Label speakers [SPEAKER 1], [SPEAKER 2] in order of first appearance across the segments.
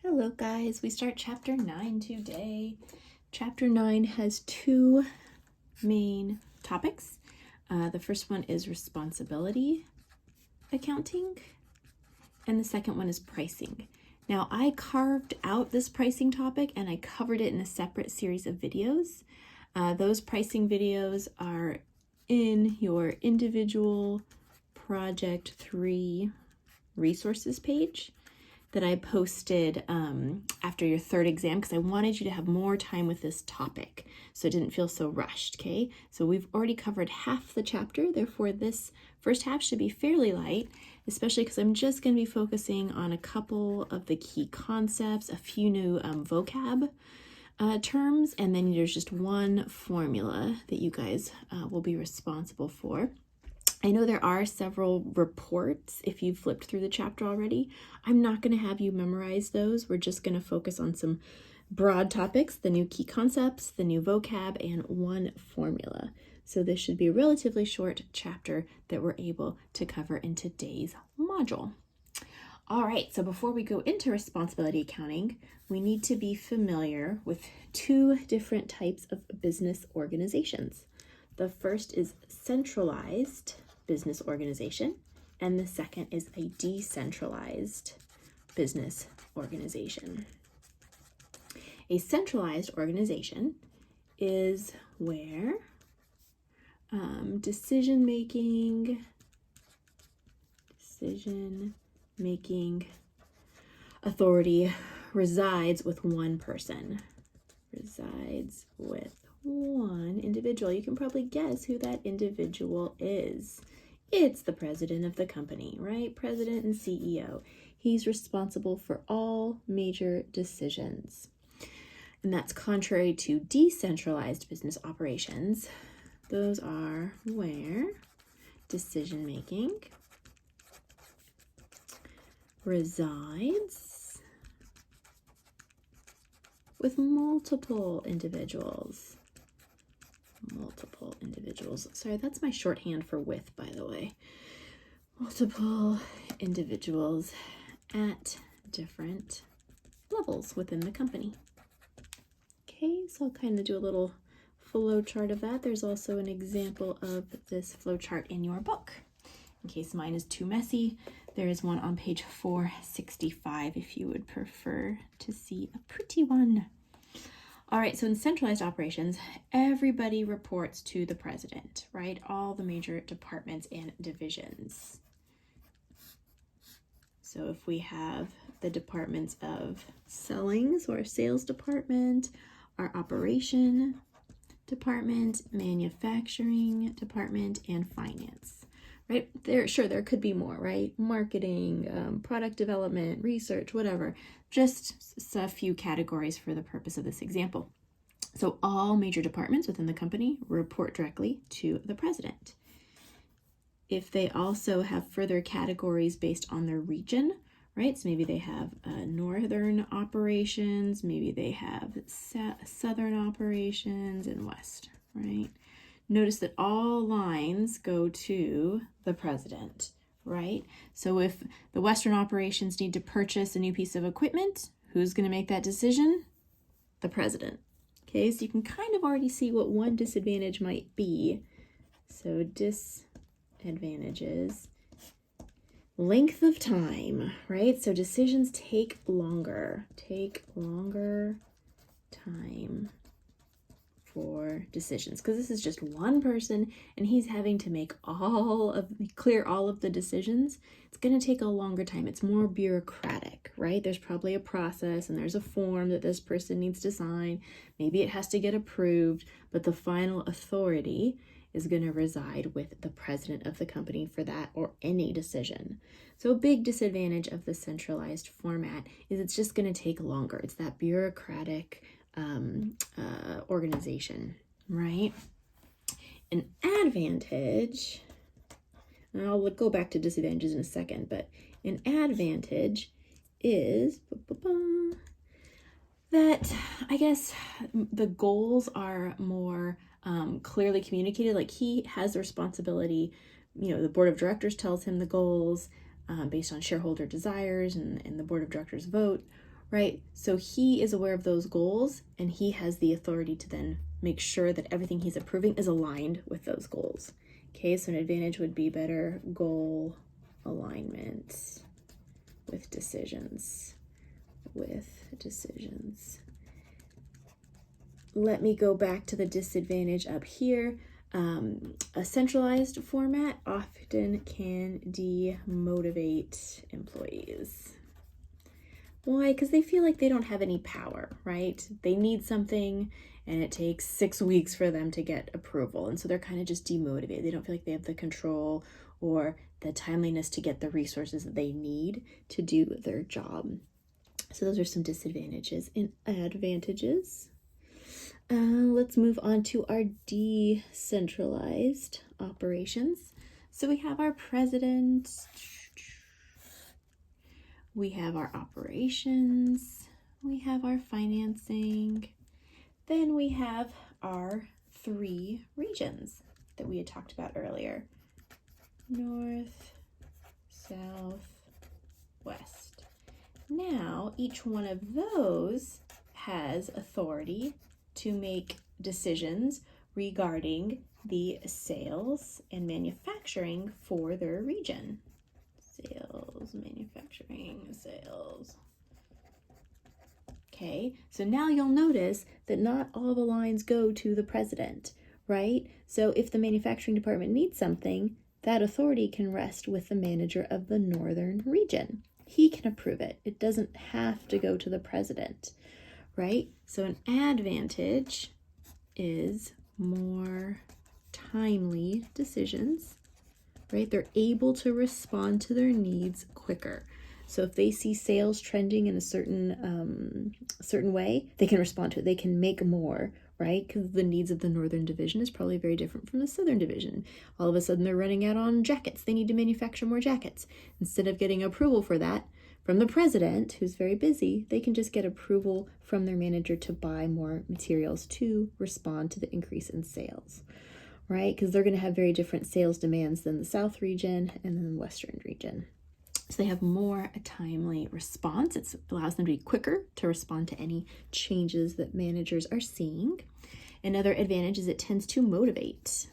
[SPEAKER 1] Hello guys, we start chapter 9 today. Chapter 9 has two main topics. The first one is responsibility accounting, and the second one is pricing. Now, I carved out this pricing topic and I covered it in a separate series of videos. Those pricing videos are in your individual Project 3 resources page that I posted after your third exam, because I wanted you to have more time with this topic so it didn't feel so rushed, okay? So we've already covered half the chapter, therefore this first half should be fairly light, especially because I'm just going to be focusing on a couple of the key concepts, a few new vocab terms, and then there's just one formula that you guys will be responsible for. I know there are several reports if you've flipped through the chapter already. I'm not going to have you memorize those. We're just going to focus on some broad topics, the new key concepts, the new vocab, and one formula. So this should be a relatively short chapter that we're able to cover in today's module. All right, so before we go into responsibility accounting, we need to be familiar with two different types of business organizations. The first is centralized business organization, and the second is a decentralized business organization. A centralized organization is where decision-making authority resides with one person, resides with one individual. You can probably guess who that individual is. It's the president of the company, right? President and CEO. He's responsible for all major decisions. And that's contrary to decentralized business operations. Those are where decision-making resides with multiple individuals. Sorry, that's my shorthand for with, by the way. Multiple individuals at different levels within the company. Okay, so I'll kind of do a little flow chart of that. There's also an example of this flow chart in your book. In case mine is too messy, there is one on page 465 if you would prefer to see a pretty one. All right, so in centralized operations, everybody reports to the president, right? All the major departments and divisions. So if we have the departments of selling, so our sales department, our operation department, manufacturing department, and finance, right? There could be more, right? Marketing, product development, research, whatever. Just a few categories for the purpose of this example. So all major departments within the company report directly to the president. If they also have further categories based on their region, right? So maybe they have northern operations, maybe they have southern operations, and west, right? Notice that all lines go to the president, right? So if the Western operations need to purchase a new piece of equipment, who's going to make that decision? The president. Okay, so you can kind of already see what one disadvantage might be. So disadvantages. Length of time, right? So decisions take longer time for decisions, because this is just one person and he's having to clear all of the decisions. It's going to take a longer time. It's more bureaucratic, right? There's probably a process and there's a form that this person needs to sign. Maybe it has to get approved, but the final authority is going to reside with the president of the company for that or any decision. So a big disadvantage of the centralized format is it's just going to take longer. It's that bureaucratic organization, right? An advantage, and I'll go back to disadvantages in a second, but an advantage is that I guess the goals are more clearly communicated. Like he has the responsibility, the board of directors tells him the goals based on shareholder desires and the board of directors vote, right? So he is aware of those goals, and he has the authority to then make sure that everything he's approving is aligned with those goals. Okay, so an advantage would be better goal alignment with decisions. Let me go back to the disadvantage up here. A centralized format often can demotivate employees. Why? Because they feel like they don't have any power, right? They need something and it takes 6 weeks for them to get approval. And so they're kind of just demotivated. They don't feel like they have the control or the timeliness to get the resources that they need to do their job. So those are some disadvantages and advantages. Let's move on to our decentralized operations. So we have our president, we have our operations, we have our financing, then we have our 3 regions that we had talked about earlier. North, south, west. Now, each one of those has authority to make decisions regarding the sales and manufacturing for their region. Sales, manufacturing, sales. Okay, so now you'll notice that not all the lines go to the president, right? So if the manufacturing department needs something, that authority can rest with the manager of the northern region. He can approve it. It doesn't have to go to the president, right? So an advantage is more timely decisions, right? They're able to respond to their needs quicker. So if they see sales trending in a certain way, they can respond to it. They can make more, right? Because the needs of the northern division is probably very different from the southern division. All of a sudden they're running out on jackets. They need to manufacture more jackets. Instead of getting approval for that from the president, who's very busy, they can just get approval from their manager to buy more materials to respond to the increase in sales, right? Because they're going to have very different sales demands than the South region and then the Western region. So they have more timely response. It allows them to be quicker to respond to any changes that managers are seeing. Another advantage is it tends to motivate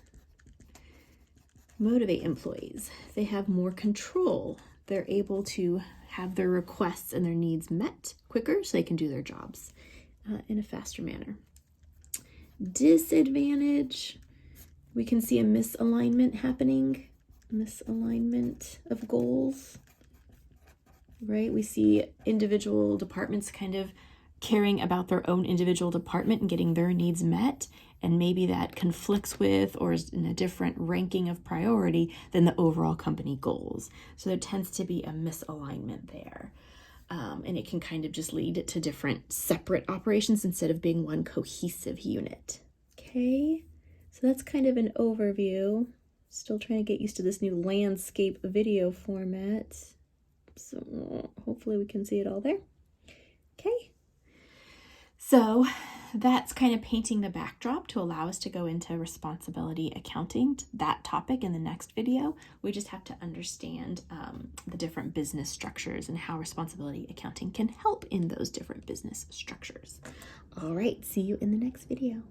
[SPEAKER 1] employees. They have more control. They're able to have their requests and their needs met quicker so they can do their jobs in a faster manner. Disadvantage, we can see a misalignment happening, misalignment of goals, right? We see individual departments kind of caring about their own individual department and getting their needs met, and maybe that conflicts with or is in a different ranking of priority than the overall company goals. So there tends to be a misalignment there. And it can kind of just lead to different separate operations instead of being one cohesive unit. Okay, so that's kind of an overview. Still trying to get used to this new landscape video format. So hopefully we can see it all there. Okay. So that's kind of painting the backdrop to allow us to go into responsibility accounting, that topic in the next video. We just have to understand the different business structures and how responsibility accounting can help in those different business structures. All right, see you in the next video.